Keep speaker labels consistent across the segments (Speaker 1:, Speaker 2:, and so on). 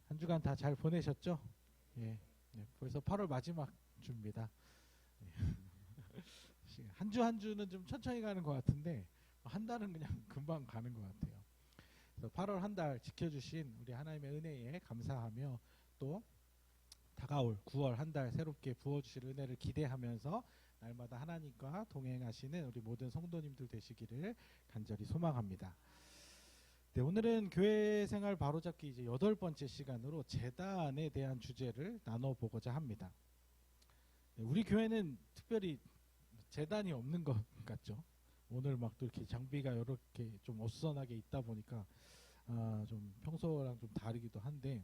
Speaker 1: 한 주간 다 잘 보내셨죠? 예, 벌써 8월 마지막 주입니다. 한 주 한 주는 좀 천천히 가는 것 같은데 한 달은 그냥 금방 가는 것 같아요. 그래서 8월 한 달 지켜주신 우리 하나님의 은혜에 감사하며 또 다가올 9월 한 달 새롭게 부어주실 은혜를 기대하면서 날마다 하나님과 동행하시는 우리 모든 성도님들 되시기를 간절히 소망합니다. 네, 오늘은 교회 생활 바로잡기 이제 8번째 시간으로 재단에 대한 주제를 나눠보고자 합니다. 네, 우리 교회는 특별히 재단이 없는 것 같죠. 오늘 막 또 이렇게 장비가 이렇게 좀 어수선하게 있다 보니까 좀 평소랑 좀 다르기도 한데,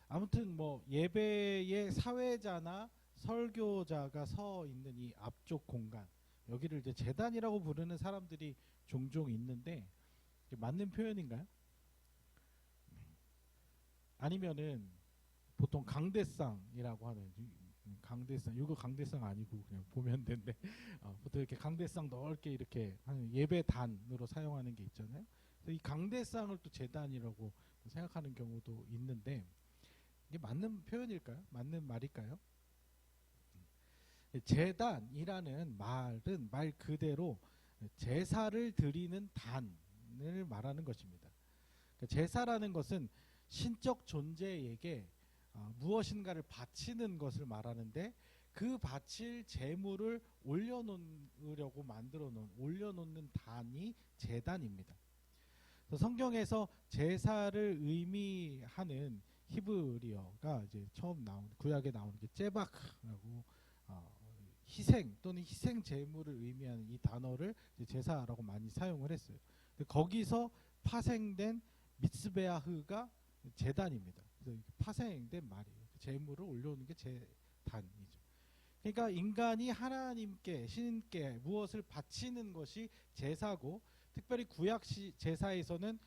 Speaker 1: 아무튼 뭐 예배의 사회자나 설교자가 서 있는 이 앞쪽 공간, 여기를 이제 재단이라고 부르는 사람들이 종종 있는데 맞는 표현인가요? 아니면은 보통 강대상이라고 하는, 강대상, 이거 강대상 아니고 그냥 보면 되는데 보통 이렇게 강대상 넓게 이렇게 하는 예배단으로 사용하는 게 있잖아요. 그래서 이 강대상을 또 재단이라고 생각하는 경우도 있는데, 이게 맞는 표현일까요? 맞는 말일까요? 재단이라는 말은 말 그대로 제사를 드리는 단을 말하는 것입니다. 제사라는 것은 신적 존재에게 무엇인가를 바치는 것을 말하는데, 그 바칠 제물을 올려놓으려고 올려놓는 단이 제단입니다. 성경에서 제사를 의미하는 히브리어가 이제 처음 나온, 구약에 나오는 게 제바크라고, 희생 또는 희생 제물을 의미하는 이 단어를 제사라고 많이 사용을 했어요. 거기서 파생된 미스베아흐가 제단입니다. 그래서 파생된 말이에요. 제물을 올려오는 게 제단이죠. 그러니까 인간이 하나님께, 신께 무엇을 바치는 것이 제사고, 특별히 구약 제사에서는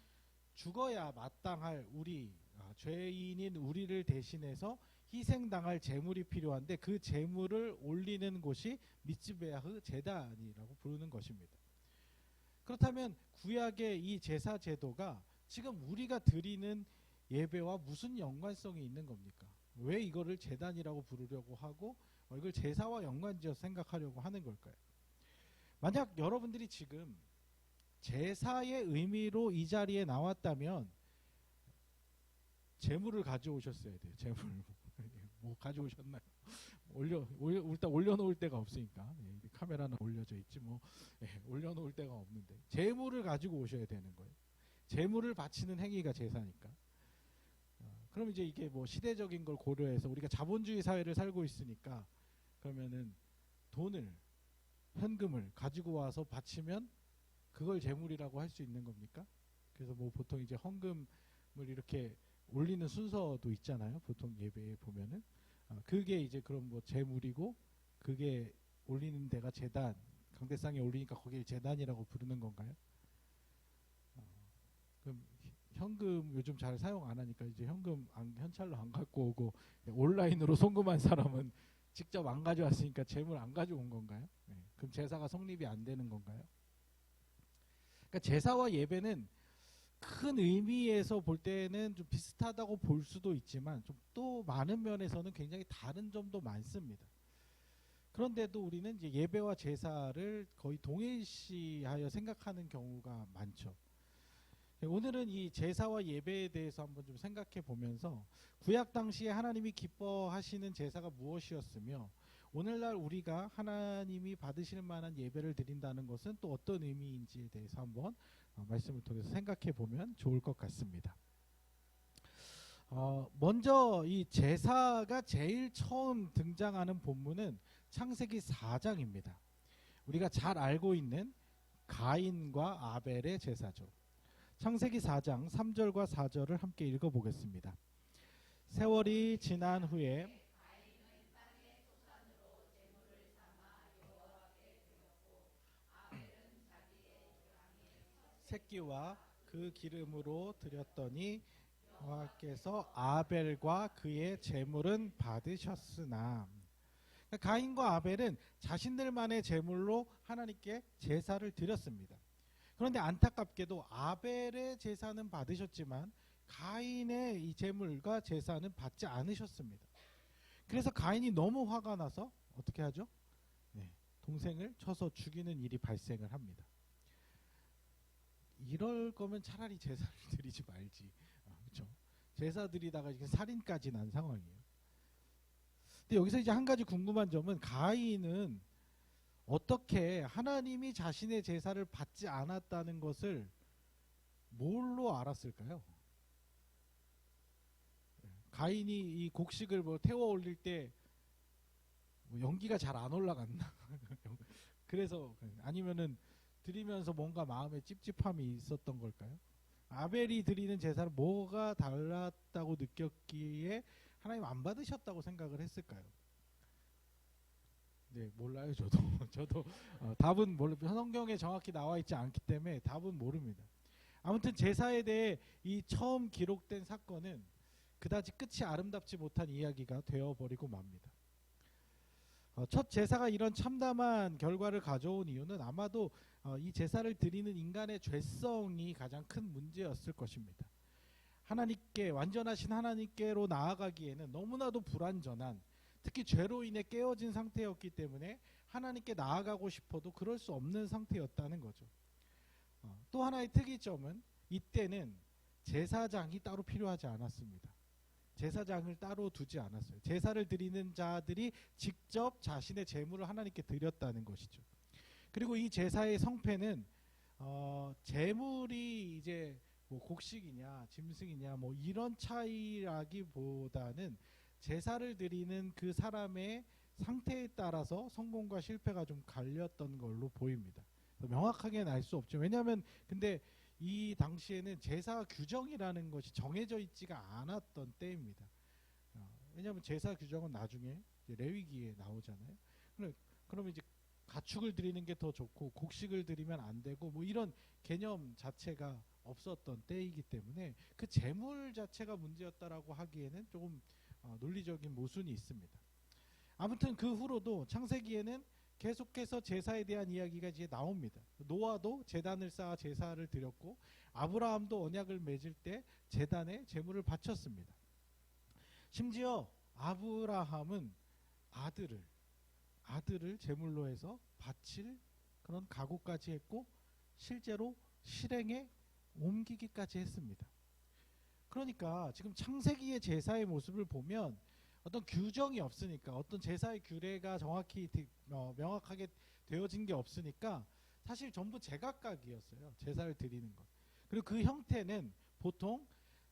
Speaker 1: 죽어야 마땅할 우리, 죄인인 우리를 대신해서 희생당할 제물이 필요한데, 그 제물을 올리는 곳이 미츠베아흐 제단이라고 부르는 것입니다. 그렇다면 구약의 이 제사 제도가 지금 우리가 드리는 예배와 무슨 연관성이 있는 겁니까? 왜 이거를 제단이라고 부르려고 하고 이걸 제사와 연관지어서 생각하려고 하는 걸까요? 만약 여러분들이 지금 제사의 의미로 이 자리에 나왔다면 재물을 가져오셨어야 돼요. 재물. 뭐 가져오셨나요? 일단 올려놓을 데가 없으니까. 카메라는 올려져 있지 뭐. 올려놓을 데가 없는데 재물을 가지고 오셔야 되는 거예요. 재물을 바치는 행위가 제사니까. 그럼 이제 이게 뭐 시대적인 걸 고려해서 우리가 자본주의 사회를 살고 있으니까, 그러면은 돈을, 현금을 가지고 와서 바치면 그걸 재물이라고 할 수 있는 겁니까? 그래서 뭐 보통 이제 헌금을 이렇게 올리는 순서도 있잖아요. 보통 예배에 보면은 그게 이제 그럼 뭐 재물이고, 그게 올리는 데가 제단, 강대상에 올리니까 거기를 제단이라고 부르는 건가요? 그럼 현금 요즘 잘 사용 안 하니까 이제 현금 현찰로 안 갖고 오고 온라인으로 송금한 사람은 직접 안 가져왔으니까 재물 안 가져온 건가요? 그럼 제사가 성립이 안 되는 건가요? 그러니까 제사와 예배는 큰 의미에서 볼 때는 좀 비슷하다고 볼 수도 있지만, 좀 또 많은 면에서는 굉장히 다른 점도 많습니다. 그런데도 우리는 이제 예배와 제사를 거의 동일시하여 생각하는 경우가 많죠. 오늘은 이 제사와 예배에 대해서 한번 좀 생각해 보면서, 구약 당시에 하나님이 기뻐하시는 제사가 무엇이었으며, 오늘날 우리가 하나님이 받으실 만한 예배를 드린다는 것은 또 어떤 의미인지에 대해서 한번 말씀을 통해서 생각해 보면 좋을 것 같습니다. 먼저 이 제사가 제일 처음 등장하는 본문은 창세기 4장입니다. 우리가 잘 알고 있는 가인과 아벨의 제사죠. 창세기 4장 3절과 4절을 함께 읽어보겠습니다. 세월이 지난 후에 새끼와 그 기름으로 드렸더니 여호와께서 아벨과 그의 제물은 받으셨으나, 가인과 아벨은 자신들만의 제물로 하나님께 제사를 드렸습니다. 그런데 안타깝게도 아벨의 제사는 받으셨지만 가인의 이 제물과 제사는 받지 않으셨습니다. 그래서 가인이 너무 화가 나서 어떻게 하죠? 네, 동생을 쳐서 죽이는 일이 발생을 합니다. 이럴 거면 차라리 제사를 드리지 말지. 그렇죠? 제사 드리다가 이게 살인까지 난 상황이에요. 근데 여기서 이제 한 가지 궁금한 점은 가인은 어떻게 하나님이 자신의 제사를 받지 않았다는 것을 뭘로 알았을까요? 가인이 이 곡식을 뭐 태워 올릴 때 뭐 연기가 잘 안 올라갔나? 그래서 아니면은 드리면서 뭔가 마음에 찝찝함이 있었던 걸까요? 아벨이 드리는 제사는 뭐가 달랐다고 느꼈기에 하나님 안 받으셨다고 생각을 했을까요? 네, 몰라요. 저도 저도 답은 성경에 정확히 나와 있지 않기 때문에 답은 모릅니다. 아무튼 제사에 대해 이 처음 기록된 사건은 그다지 끝이 아름답지 못한 이야기가 되어버리고 맙니다. 첫 제사가 이런 참담한 결과를 가져온 이유는 아마도 이 제사를 드리는 인간의 죄성이 가장 큰 문제였을 것입니다. 하나님께, 완전하신 하나님께로 나아가기에는 너무나도 불완전한, 특히 죄로 인해 깨어진 상태였기 때문에 하나님께 나아가고 싶어도 그럴 수 없는 상태였다는 거죠. 또 하나의 특이점은 이때는 제사장이 따로 필요하지 않았습니다. 제사장을 따로 두지 않았어요. 제사를 드리는 자들이 직접 자신의 제물을 하나님께 드렸다는 것이죠. 그리고 이 제사의 성패는 제물이 이제 뭐 곡식이냐 짐승이냐 뭐 이런 차이라기보다는 제사를 드리는 그 사람의 상태에 따라서 성공과 실패가 좀 갈렸던 걸로 보입니다. 명확하게는 알 수 없죠. 왜냐하면 근데 이 당시에는 제사 규정이라는 것이 정해져 있지가 않았던 때입니다. 왜냐하면 제사 규정은 나중에 레위기에 나오잖아요. 그러면 이제 가축을 드리는 게 더 좋고 곡식을 드리면 안 되고 뭐 이런 개념 자체가 없었던 때이기 때문에 그 제물 자체가 문제였다라고 하기에는 조금 논리적인 모순이 있습니다. 아무튼 그 후로도 창세기에는 계속해서 제사에 대한 이야기가 이제 나옵니다. 노아도 제단을 쌓아 제사를 드렸고 아브라함도 언약을 맺을 때 제단에 제물을 바쳤습니다. 심지어 아브라함은 아들을 제물로 해서 바칠 그런 각오까지 했고 실제로 실행에 옮기기까지 했습니다. 그러니까 지금 창세기의 제사의 모습을 보면 어떤 규정이 없으니까 어떤 제사의 규례가 정확히 명확하게 되어진 게 없으니까 사실 전부 제각각이었어요. 제사를 드리는 것. 그리고 그 형태는 보통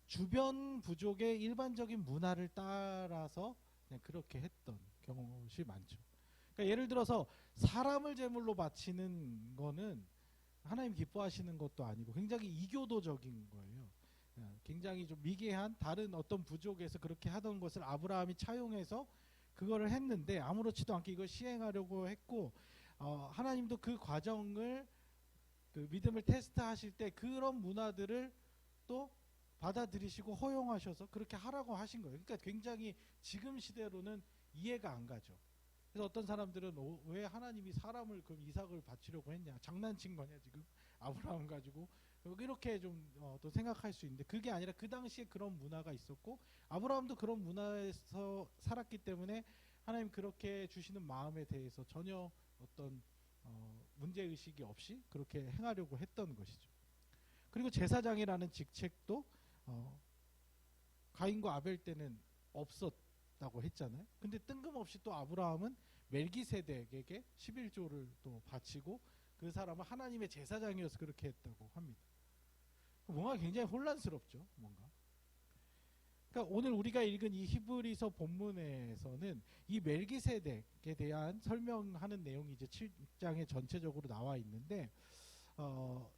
Speaker 1: 주변 부족의 일반적인 문화를 따라서 그냥 그렇게 했던 경우가 많죠. 그러니까 예를 들어서 사람을 제물로 바치는 거는 하나님 기뻐하시는 것도 아니고 굉장히 이교도적인 거예요. 굉장히 좀 미개한 다른 어떤 부족에서 그렇게 하던 것을 아브라함이 차용해서 그거를 했는데 아무렇지도 않게 이걸 시행하려고 했고 하나님도 그 과정을 그 믿음을 테스트하실 때 그런 문화들을 또 받아들이시고 허용하셔서 그렇게 하라고 하신 거예요. 그러니까 굉장히 지금 시대로는 이해가 안 가죠. 그래서 어떤 사람들은 왜 하나님이 사람을 그럼 이삭을 바치려고 했냐, 장난친 거냐 지금 아브라함 가지고 이렇게 좀 또 생각할 수 있는데 그게 아니라 그 당시에 그런 문화가 있었고 아브라함도 그런 문화에서 살았기 때문에 하나님 그렇게 주시는 마음에 대해서 전혀 어떤 문제의식이 없이 그렇게 행하려고 했던 것이죠. 그리고 제사장이라는 직책도 가인과 아벨 때는 없었다고 했잖아요. 근데 뜬금없이 또 아브라함은 멜기세덱에게 11조를 또 바치고 그 사람은 하나님의 제사장이어서 그렇게 했다고 합니다. 뭔가 굉장히 혼란스럽죠. 뭔가. 그러니까 오늘 우리가 읽은 이 히브리서 본문에서는 이 멜기세덱에 대한 설명하는 내용이 이제 7장에 전체적으로 나와 있는데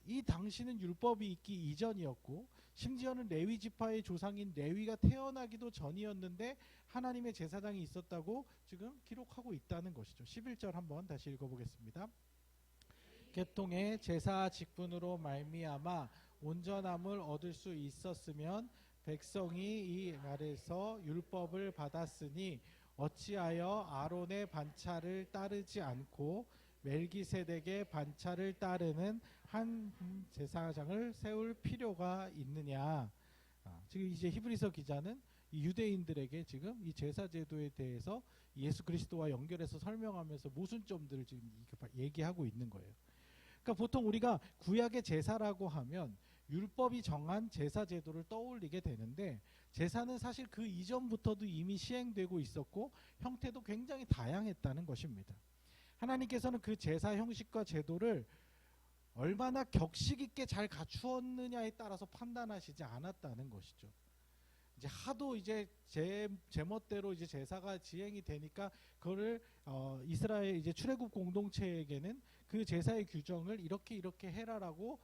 Speaker 1: 이 당시는 율법이 있기 이전이었고 심지어는 레위 지파의 조상인 레위가 태어나기도 전이었는데 하나님의 제사장이 있었다고 지금 기록하고 있다는 것이죠. 11절 한번 다시 읽어보겠습니다. 계통의 제사 직분으로 말미암아 온전함을 얻을 수 있었으면 백성이 이 아래서 율법을 받았으니 어찌하여 아론의 반차를 따르지 않고 멜기세덱의 반차를 따르는 한 제사장을 세울 필요가 있느냐. 지금 이제 히브리서 기자는 이 유대인들에게 지금 이 제사 제도에 대해서 예수 그리스도와 연결해서 설명하면서 모순점들을 지금 얘기하고 있는 거예요. 그러니까 보통 우리가 구약의 제사라고 하면 율법이 정한 제사 제도를 떠올리게 되는데, 제사는 사실 그 이전부터도 이미 시행되고 있었고 형태도 굉장히 다양했다는 것입니다. 하나님께서는 그 제사 형식과 제도를 얼마나 격식 있게 잘 갖추었느냐에 따라서 판단하시지 않았다는 것이죠. 이제 하도 이제 제멋대로 이제 제사가 지행이 되니까 그거를 이스라엘 이제 출애굽 공동체에게는 그 제사의 규정을 이렇게 해라라고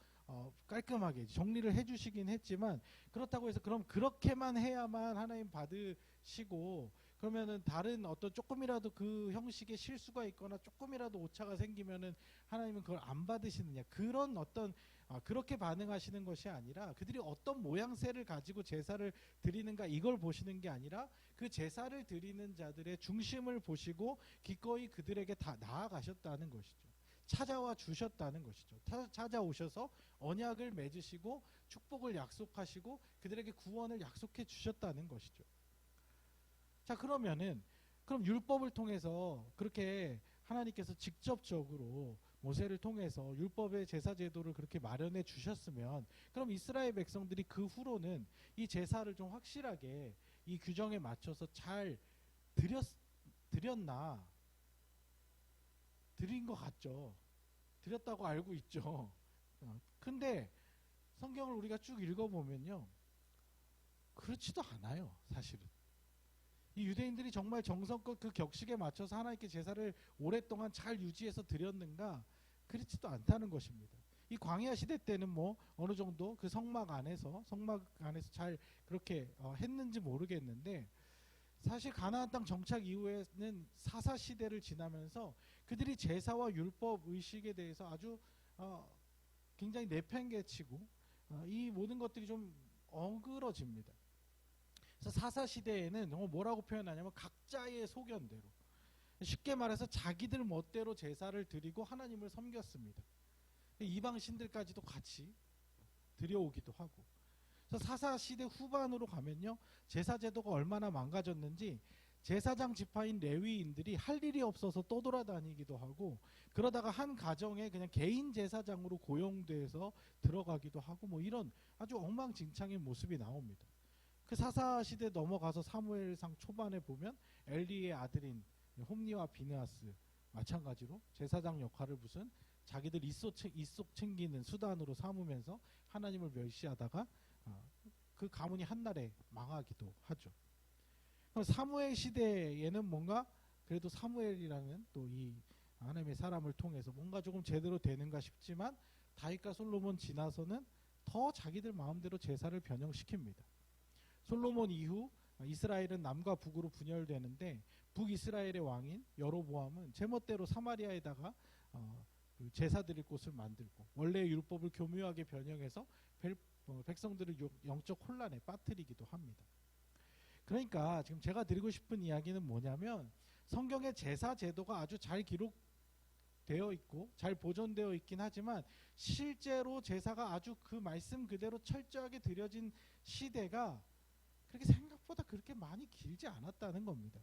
Speaker 1: 깔끔하게 정리를 해주시긴 했지만, 그렇다고 해서 그럼 그렇게만 해야만 하나님 받으시고, 그러면은 다른 어떤 조금이라도 그 형식에 실수가 있거나 조금이라도 오차가 생기면은 하나님은 그걸 안 받으시느냐, 그런 어떤 그렇게 반응하시는 것이 아니라, 그들이 어떤 모양새를 가지고 제사를 드리는가 이걸 보시는 게 아니라 그 제사를 드리는 자들의 중심을 보시고 기꺼이 그들에게 다 나아가셨다는 것이죠. 찾아와 주셨다는 것이죠. 찾아오셔서 언약을 맺으시고 축복을 약속하시고 그들에게 구원을 약속해 주셨다는 것이죠. 자, 그러면은 그럼 율법을 통해서 그렇게 하나님께서 직접적으로 모세를 통해서 율법의 제사 제도를 그렇게 마련해 주셨으면, 그럼 이스라엘 백성들이 그 후로는 이 제사를 좀 확실하게 이 규정에 맞춰서 잘 드렸나? 드린 것 같죠. 드렸다고 알고 있죠. 근데 성경을 우리가 쭉 읽어보면요, 그렇지도 않아요. 사실은 이 유대인들이 정말 정성껏 그 격식에 맞춰서 하나님께 제사를 오랫동안 잘 유지해서 드렸는가? 그렇지도 않다는 것입니다. 이 광야 시대 때는 뭐 어느 정도 그 성막 안에서 잘 그렇게 했는지 모르겠는데, 사실 가나안 땅 정착 이후에는 사사 시대를 지나면서 그들이 제사와 율법 의식에 대해서 아주 굉장히 내팽개치고 이 모든 것들이 좀 어그러집니다. 그래서 사사 시대에는 뭐라고 표현하냐면 각자의 소견대로, 쉽게 말해서 자기들 멋대로 제사를 드리고 하나님을 섬겼습니다. 이방 신들까지도 같이 들여오기도 하고. 그래서 사사 시대 후반으로 가면요, 제사 제도가 얼마나 망가졌는지 제사장 지파인 레위인들이 할 일이 없어서 떠돌아다니기도 하고, 그러다가 한 가정에 그냥 개인 제사장으로 고용돼서 들어가기도 하고, 뭐 이런 아주 엉망진창의 모습이 나옵니다. 그 사사 시대 넘어가서 사무엘상 초반에 보면 엘리의 아들인 홈니와 비느하스 마찬가지로 제사장 역할을 무슨 자기들 입속 챙기는 수단으로 삼으면서 하나님을 멸시하다가 그 가문이 한날에 망하기도 하죠. 사무엘 시대에는 뭔가 그래도 사무엘이라는 또 이 하나님의 사람을 통해서 뭔가 조금 제대로 되는가 싶지만, 다윗과 솔로몬 지나서는 더 자기들 마음대로 제사를 변형시킵니다. 솔로몬 이후 이스라엘은 남과 북으로 분열되는데, 북이스라엘의 왕인 여로보암은 제멋대로 사마리아에다가 제사 드릴 곳을 만들고 원래의 율법을 교묘하게 변형해서 백성들을 영적 혼란에 빠뜨리기도 합니다. 그러니까 지금 제가 드리고 싶은 이야기는 뭐냐면, 성경의 제사 제도가 아주 잘 기록되어 있고 잘 보존되어 있긴 하지만 실제로 제사가 아주 그 말씀 그대로 철저하게 드려진 시대가 그렇게 생각보다 그렇게 많이 길지 않았다는 겁니다.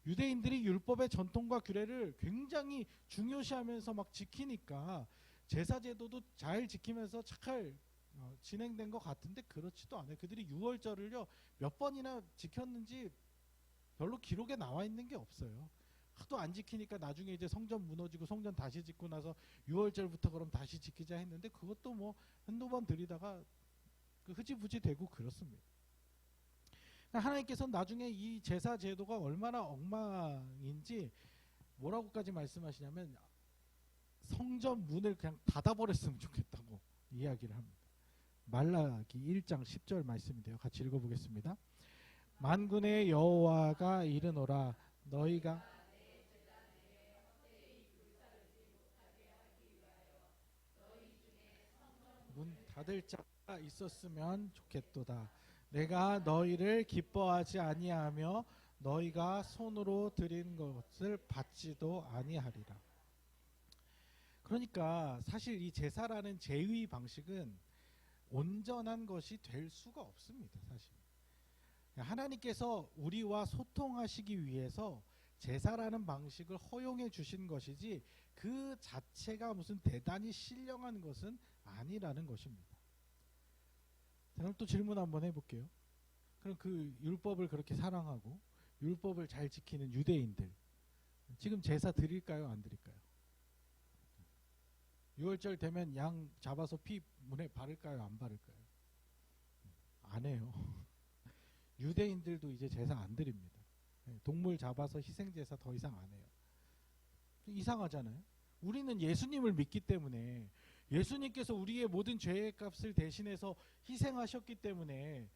Speaker 1: 유대인들이 율법의 전통과 규례를 굉장히 중요시하면서 막 지키니까 제사 제도도 잘 지키면서 잘 진행된 것 같은데, 그렇지도 않아요. 그들이 유월절을요 몇 번이나 지켰는지 별로 기록에 나와 있는 게 없어요. 하도 안 지키니까 나중에 이제 성전 무너지고 성전 다시 짓고 나서 유월절부터 그럼 다시 지키자 했는데, 그것도 뭐 한두 번 드리다가 흐지부지 되고 그렇습니다. 하나님께서는 나중에 이 제사 제도가 얼마나 엉망인지 뭐라고까지 말씀하시냐면, 성전 문을 그냥 닫아버렸으면 좋겠다고 이야기를 합니다. 말라기 1장 10절 말씀인데요. 같이 읽어보겠습니다. 만군의 여호와가 이르노라, 너희가 문 닫을 자가 있었으면 좋겠도다. 내가 너희를 기뻐하지 아니하며 너희가 손으로 드린 것을 받지도 아니하리라. 그러니까 사실 이 제사라는 제의 방식은 온전한 것이 될 수가 없습니다. 사실 하나님께서 우리와 소통하시기 위해서 제사라는 방식을 허용해 주신 것이지 그 자체가 무슨 대단히 신령한 것은 아니라는 것입니다. 그럼 또 질문 한번 해볼게요. 그럼 그 율법을 그렇게 사랑하고 율법을 잘 지키는 유대인들 지금 제사 드릴까요? 안 드릴까요? 6월절 되면 양 잡아서 피 문에 바를까요? 안 바를까요? 안 해요. 유대인들도 이제 제사 안 드립니다. 동물 잡아서 희생제사 더 이상 안 해요. 이상하잖아요. 우리는 예수님을 믿기 때문에 예수님께서 우리의 모든 죄의 값을 대신해서 희생하셨기 때문에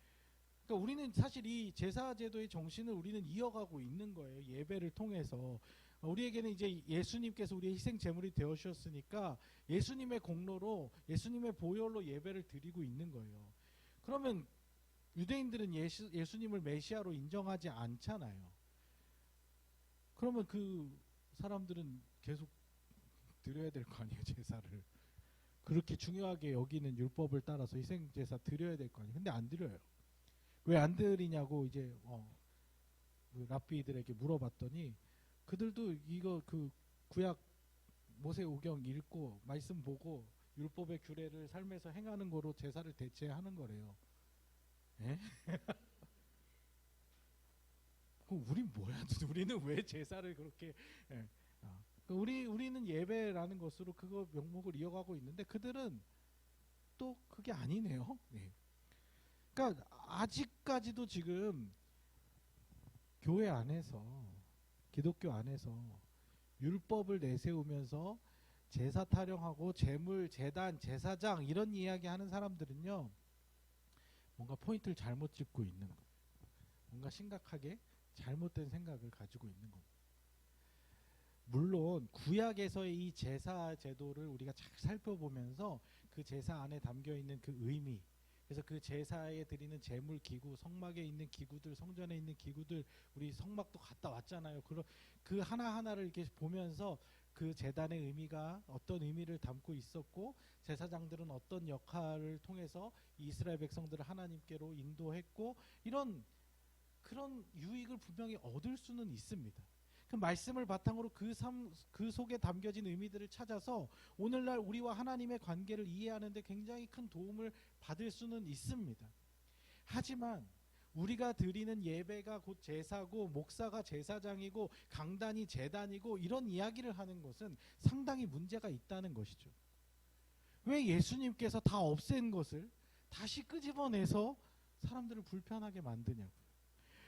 Speaker 1: 그러니까 우리는 사실 이 제사제도의 정신을 우리는 이어가고 있는 거예요. 예배를 통해서. 우리에게는 이제 예수님께서 우리의 희생 제물이 되어 주셨으니까 예수님의 공로로 예수님의 보혈로 예배를 드리고 있는 거예요. 그러면 유대인들은 예수님을 메시아로 인정하지 않잖아요. 그러면 그 사람들은 계속 드려야 될 거 아니에요, 제사를. 그렇게 중요하게 여기는 율법을 따라서 희생제사 드려야 될 거 아니에요. 근데 안 드려요. 왜 안 드리냐고 이제 그 랍비들에게 물어봤더니 그들도 이거 그 구약 모세오경 읽고 말씀 보고 율법의 규례를 삶에서 행하는 거로 제사를 대체하는 거래요. 에? 그럼 우린 뭐야? 우리는 왜 제사를 그렇게 우리는 예배라는 것으로 그거 명목을 이어가고 있는데 그들은 또 그게 아니네요. 네. 그러니까 아직까지도 지금 교회 안에서 기독교 안에서 율법을 내세우면서 제사 타령하고 재물, 제단, 제사장 이런 이야기 하는 사람들은요. 뭔가 포인트를 잘못 짚고 있는 거예요. 뭔가 심각하게 잘못된 생각을 가지고 있는 겁니다. 물론 구약에서의 이 제사 제도를 우리가 잘 살펴보면서 그 제사 안에 담겨있는 그 의미 그래서 그 제사에 드리는 제물 기구, 성막에 있는 기구들, 성전에 있는 기구들 우리 성막도 갔다 왔잖아요. 그 하나하나를 이렇게 보면서 그 제단의 의미가 어떤 의미를 담고 있었고 제사장들은 어떤 역할을 통해서 이스라엘 백성들을 하나님께로 인도했고 이런 그런 유익을 분명히 얻을 수는 있습니다. 그 말씀을 바탕으로 그 속에 담겨진 의미들을 찾아서 오늘날 우리와 하나님의 관계를 이해하는 데 굉장히 큰 도움을 받을 수는 있습니다. 하지만 우리가 드리는 예배가 곧 제사고 목사가 제사장이고 강단이 제단이고 이런 이야기를 하는 것은 상당히 문제가 있다는 것이죠. 왜 예수님께서 다 없앤 것을 다시 끄집어내서 사람들을 불편하게 만드냐고요.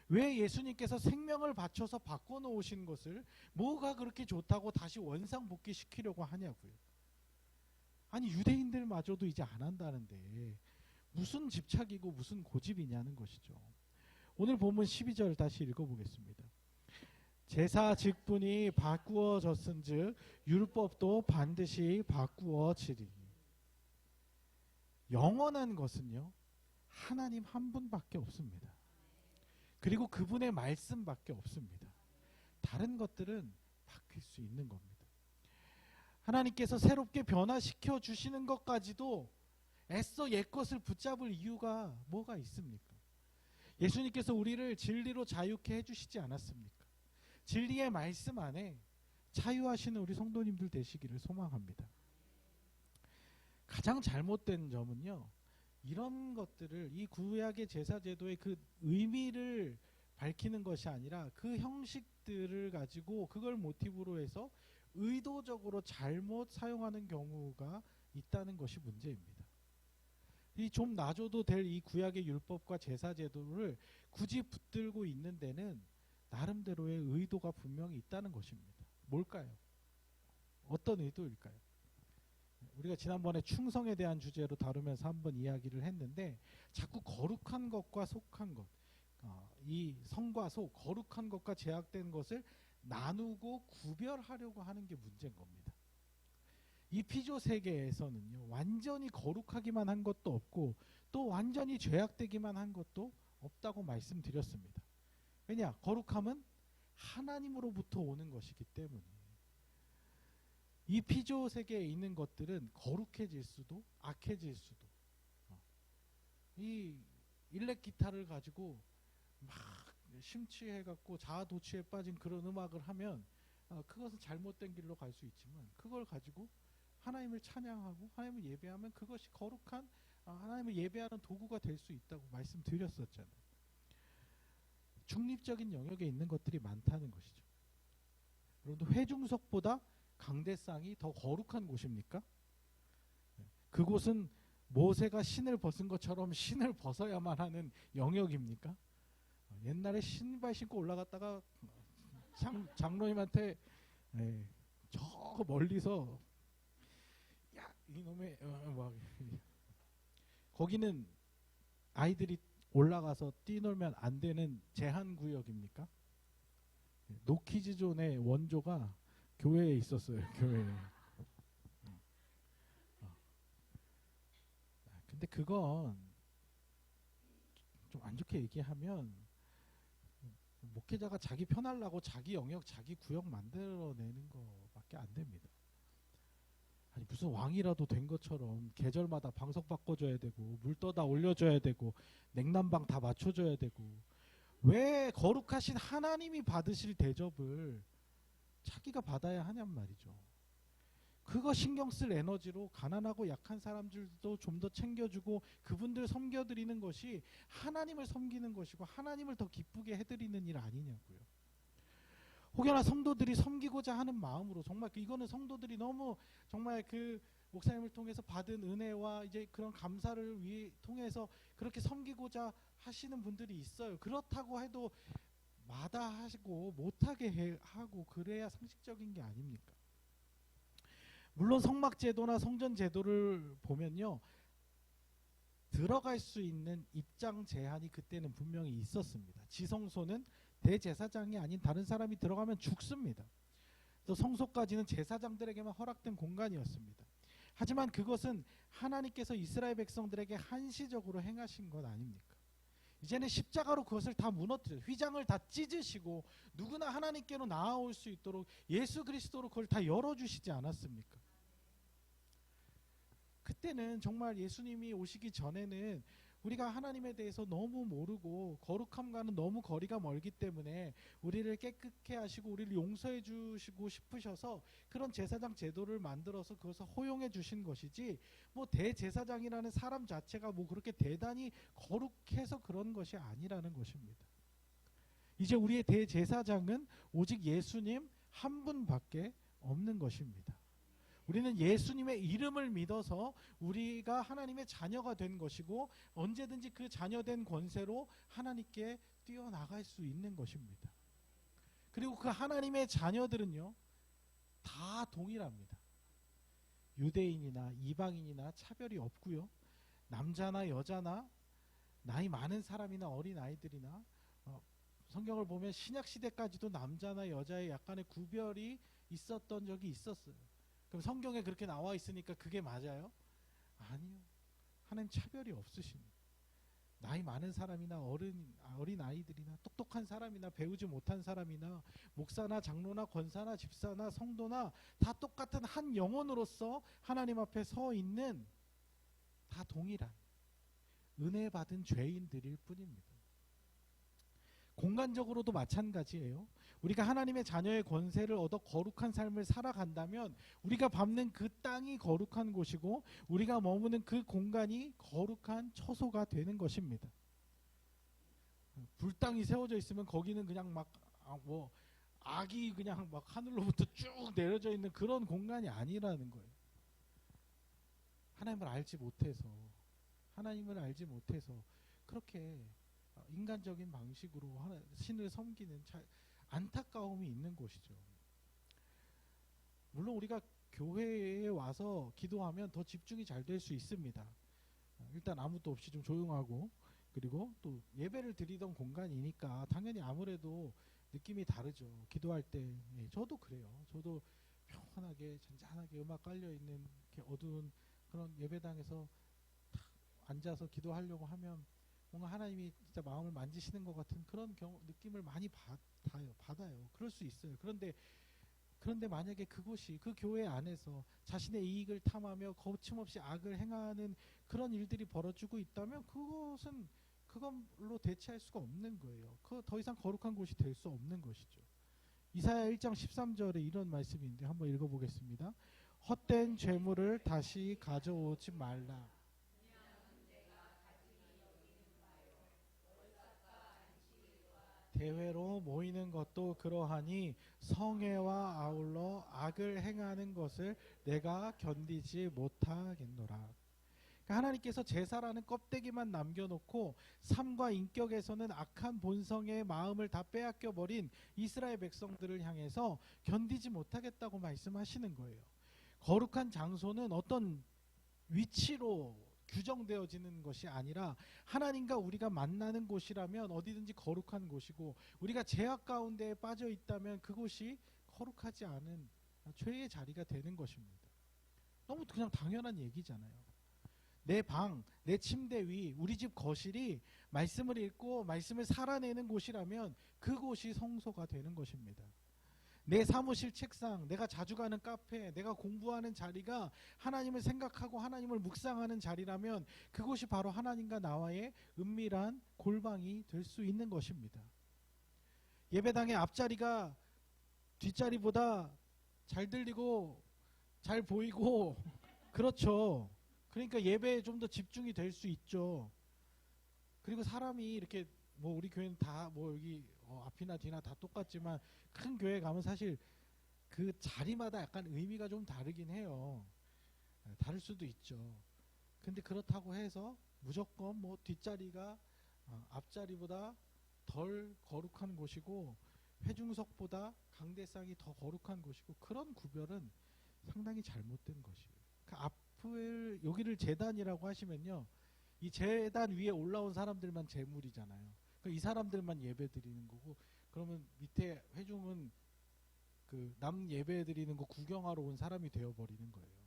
Speaker 1: 왜 예수님께서 생명을 바쳐서 바꿔놓으신 것을 뭐가 그렇게 좋다고 다시 원상복귀시키려고 하냐고요. 아니 유대인들마저도 이제 안 한다는데 무슨 집착이고 무슨 고집이냐는 것이죠. 오늘 본문 12절 다시 읽어보겠습니다. 제사 직분이 바꾸어졌은즉 율법도 반드시 바꾸어지리. 영원한 것은요 하나님 한 분밖에 없습니다. 그리고 그분의 말씀밖에 없습니다. 다른 것들은 바뀔 수 있는 겁니다. 하나님께서 새롭게 변화시켜 주시는 것까지도 애써 옛것을 붙잡을 이유가 뭐가 있습니까? 예수님께서 우리를 진리로 자유케 해주시지 않았습니까? 진리의 말씀 안에 자유하시는 우리 성도님들 되시기를 소망합니다. 가장 잘못된 점은요. 이런 것들을 이 구약의 제사제도의 그 의미를 밝히는 것이 아니라 그 형식들을 가지고 그걸 모티브로 해서 의도적으로 잘못 사용하는 경우가 있다는 것이 문제입니다. 이 좀 놔줘도 될 이 구약의 율법과 제사제도를 굳이 붙들고 있는 데는 나름대로의 의도가 분명히 있다는 것입니다. 뭘까요? 어떤 의도일까요? 우리가 지난번에 충성에 대한 주제로 다루면서 한번 이야기를 했는데 자꾸 거룩한 것과 속한 것, 이 성과 속, 거룩한 것과 제약된 것을 나누고 구별하려고 하는 게 문제인 겁니다. 이 피조 세계에서는요 완전히 거룩하기만 한 것도 없고 또 완전히 죄악되기만 한 것도 없다고 말씀드렸습니다. 왜냐? 거룩함은 하나님으로부터 오는 것이기 때문에 이 피조 세계에 있는 것들은 거룩해질 수도 악해질 수도 이 일렉 기타를 가지고 막 심취해갖고 자아도취에 빠진 그런 음악을 하면 그것은 잘못된 길로 갈 수 있지만, 그걸 가지고 하나님을 찬양하고 하나님을 예배하면 그것이 거룩한 하나님을 예배하는 도구가 될 수 있다고 말씀드렸었잖아요. 중립적인 영역에 있는 것들이 많다는 것이죠. 여러분들, 회중석보다 강대상이 더 거룩한 곳입니까? 그곳은 모세가 신을 벗은 것처럼 신을 벗어야만 하는 영역입니까? 옛날에 신발 신고 올라갔다가 장로님한테 저 멀리서 야 이놈의 거기는 아이들이 올라가서 뛰놀면 안 되는 제한 구역입니까? 노키즈존의 원조가 교회에 있었어요. 교회에. 근데 그건 좀 안 좋게 얘기하면 목회자가 자기 편하려고 자기 영역, 자기 구역 만들어내는 거밖에 안 됩니다. 아니 무슨 왕이라도 된 것처럼 계절마다 방석 바꿔줘야 되고 물 떠다 올려줘야 되고 냉난방 다 맞춰줘야 되고, 왜 거룩하신 하나님이 받으실 대접을 자기가 받아야 하냔 말이죠. 그거 신경 쓸 에너지로 가난하고 약한 사람들도 좀 더 챙겨주고 그분들 섬겨드리는 것이 하나님을 섬기는 것이고 하나님을 더 기쁘게 해드리는 일 아니냐고요. 혹여나 성도들이 섬기고자 하는 마음으로, 정말 이거는 성도들이 너무 정말 그 목사님을 통해서 받은 은혜와 이제 그런 감사를 통해서 그렇게 섬기고자 하시는 분들이 있어요. 그렇다고 해도 마다하시고 못하게 하고 그래야 상식적인 게 아닙니까? 물론 성막제도나 성전제도를 보면요, 들어갈 수 있는 입장 제한이 그때는 분명히 있었습니다. 지성소는 대제사장이 아닌 다른 사람이 들어가면 죽습니다. 또 성소까지는 제사장들에게만 허락된 공간이었습니다. 하지만 그것은 하나님께서 이스라엘 백성들에게 한시적으로 행하신 것 아닙니까? 이제는 십자가로 그것을 다 무너뜨려 휘장을 다 찢으시고 누구나 하나님께로 나아올 수 있도록 예수 그리스도로 그걸 다 열어주시지 않았습니까? 그때는 정말 예수님이 오시기 전에는 우리가 하나님에 대해서 너무 모르고 거룩함과는 너무 거리가 멀기 때문에 우리를 깨끗게 하시고 우리를 용서해 주시고 싶으셔서 그런 제사장 제도를 만들어서 그것을 허용해 주신 것이지, 뭐 대제사장이라는 사람 자체가 뭐 그렇게 대단히 거룩해서 그런 것이 아니라는 것입니다. 이제 우리의 대제사장은 오직 예수님 한 분밖에 없는 것입니다. 우리는 예수님의 이름을 믿어서 우리가 하나님의 자녀가 된 것이고 언제든지 그 자녀된 권세로 하나님께 뛰어나갈 수 있는 것입니다. 그리고 그 하나님의 자녀들은요, 다 동일합니다. 유대인이나 이방인이나 차별이 없고요, 남자나 여자나 나이 많은 사람이나 어린 아이들이나 성경을 보면 신약시대까지도 남자나 여자의 약간의 구별이 있었던 적이 있었어요. 그럼 성경에 그렇게 나와 있으니까 그게 맞아요? 아니요. 하나님 차별이 없으십니다. 나이 많은 사람이나 어린 아이들이나 똑똑한 사람이나 배우지 못한 사람이나 목사나 장로나 권사나 집사나 성도나 다 똑같은 한 영혼으로서 하나님 앞에 서 있는 다 동일한 은혜 받은 죄인들일 뿐입니다. 공간적으로도 마찬가지예요. 우리가 하나님의 자녀의 권세를 얻어 거룩한 삶을 살아간다면 우리가 밟는 그 땅이 거룩한 곳이고 우리가 머무는 그 공간이 거룩한 처소가 되는 것입니다. 불당이 세워져 있으면 거기는 그냥 막 악이 그냥 막 하늘로부터 쭉 내려져 있는 그런 공간이 아니라는 거예요. 하나님을 알지 못해서 그렇게 인간적인 방식으로 신을 섬기는 안타까움이 있는 곳이죠. 물론 우리가 교회에 와서 기도하면 더 집중이 잘 될 수 있습니다. 일단 아무도 없이 좀 조용하고, 그리고 또 예배를 드리던 공간이니까 당연히 아무래도 느낌이 다르죠. 기도할 때. 저도 그래요. 저도 평온하게 잔잔하게 음악 깔려있는 이렇게 어두운 그런 예배당에서 탁 앉아서 기도하려고 하면 뭔가 하나님이 진짜 마음을 만지시는 것 같은 그런 느낌을 많이 받아요. 그럴 수 있어요. 그런데 그런데 만약에 그곳이 그 교회 안에서 자신의 이익을 탐하며 거침없이 악을 행하는 그런 일들이 벌어지고 있다면 그것은 그걸로 대체할 수가 없는 거예요. 그 더 이상 거룩한 곳이 될 수 없는 것이죠. 이사야 1장 13절에 이런 말씀인데 한번 읽어보겠습니다. 헛된 죄물을 다시 가져오지 말라. 대회로 모이는 것도 그러하니 성회와 아울러 악을 행하는 것을 내가 견디지 못하겠노라. 그러니까 하나님께서 제사라는 껍데기만 남겨놓고 삶과 인격에서는 악한 본성의 마음을 다 빼앗겨 버린 이스라엘 백성들을 향해서 견디지 못하겠다고 말씀하시는 거예요. 거룩한 장소는 어떤 위치로 규정되어지는 것이 아니라 하나님과 우리가 만나는 곳이라면 어디든지 거룩한 곳이고, 우리가 죄악 가운데에 빠져 있다면 그곳이 거룩하지 않은 죄의 자리가 되는 것입니다. 너무 그냥 당연한 얘기잖아요. 내 방, 내 침대 위, 우리 집 거실이 말씀을 읽고 말씀을 살아내는 곳이라면 그곳이 성소가 되는 것입니다. 내 사무실 책상, 내가 자주 가는 카페, 내가 공부하는 자리가 하나님을 생각하고 하나님을 묵상하는 자리라면 그곳이 바로 하나님과 나와의 은밀한 골방이 될 수 있는 것입니다. 예배당의 앞자리가 뒷자리보다 잘 들리고 잘 보이고 그렇죠. 그러니까 예배에 좀 더 집중이 될 수 있죠. 그리고 사람이 이렇게 뭐 우리 교회는 다 뭐 여기 앞이나 뒤나 다 똑같지만 큰 교회 가면 사실 그 자리마다 약간 의미가 좀 다르긴 해요. 다를 수도 있죠. 근데 그렇다고 해서 무조건 뭐 뒷자리가 앞자리보다 덜 거룩한 곳이고 회중석보다 강대상이 더 거룩한 곳이고, 그런 구별은 상당히 잘못된 것이에요. 그 앞을 여기를 제단이라고 하시면요, 이 제단 위에 올라온 사람들만 제물이잖아요. 이 사람들만 예배 드리는 거고, 그러면 밑에 회중은 그 남 예배 드리는 거 구경하러 온 사람이 되어버리는 거예요.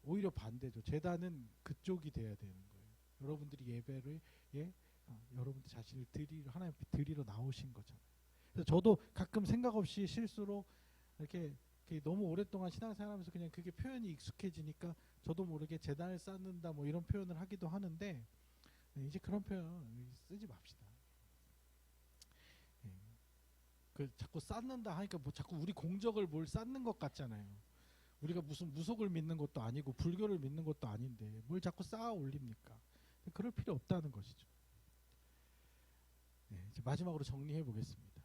Speaker 1: 오히려 반대죠. 제단은 그쪽이 돼야 되는 거예요. 여러분들이 예배를 여러분들 자신을 하나님 앞에 드리러 나오신 거잖아요. 그래서 저도 가끔 생각 없이 실수로 이렇게 너무 오랫동안 신앙생활하면서 그냥 그게 표현이 익숙해지니까 저도 모르게 제단을 쌓는다 뭐 이런 표현을 하기도 하는데, 이제 그런 표현 쓰지 맙시다. 그 자꾸 쌓는다 하니까 뭐 자꾸 우리 공적을 뭘 쌓는 것 같잖아요. 우리가 무슨 무속을 믿는 것도 아니고 불교를 믿는 것도 아닌데 뭘 자꾸 쌓아 올립니까? 그럴 필요 없다는 것이죠. 이제 마지막으로 정리해 보겠습니다.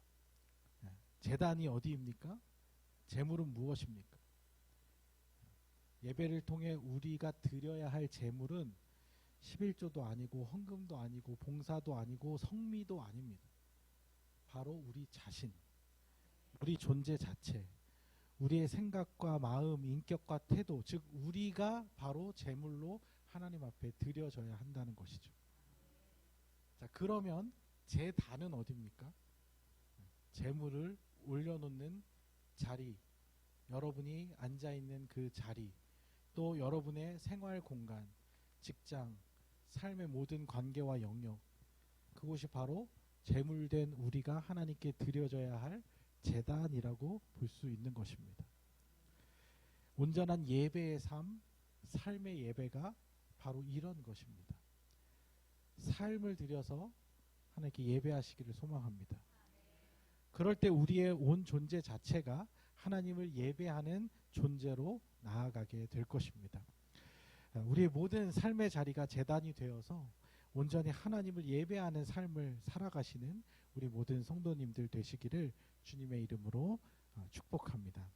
Speaker 1: 제단이 어디입니까? 제물은 무엇입니까? 예배를 통해 우리가 드려야 할 제물은 11조도 아니고 헌금도 아니고 봉사도 아니고 성미도 아닙니다. 바로 우리 자신, 우리 존재 자체, 우리의 생각과 마음, 인격과 태도, 즉 우리가 바로 제물로 하나님 앞에 드려져야 한다는 것이죠. 자, 그러면 제단은 어디입니까? 제물을 올려놓는 자리, 여러분이 앉아있는 그 자리, 또 여러분의 생활 공간, 직장, 삶의 모든 관계와 영역, 그곳이 바로 제물된 우리가 하나님께 드려져야 할 제단이라고 볼 수 있는 것입니다. 온전한 예배의 삶, 삶의 예배가 바로 이런 것입니다. 삶을 들여서 하나님께 예배하시기를 소망합니다. 그럴 때 우리의 온 존재 자체가 하나님을 예배하는 존재로 나아가게 될 것입니다. 우리의 모든 삶의 자리가 제단이 되어서 온전히 하나님을 예배하는 삶을 살아가시는 우리 모든 성도님들 되시기를 주님의 이름으로 축복합니다.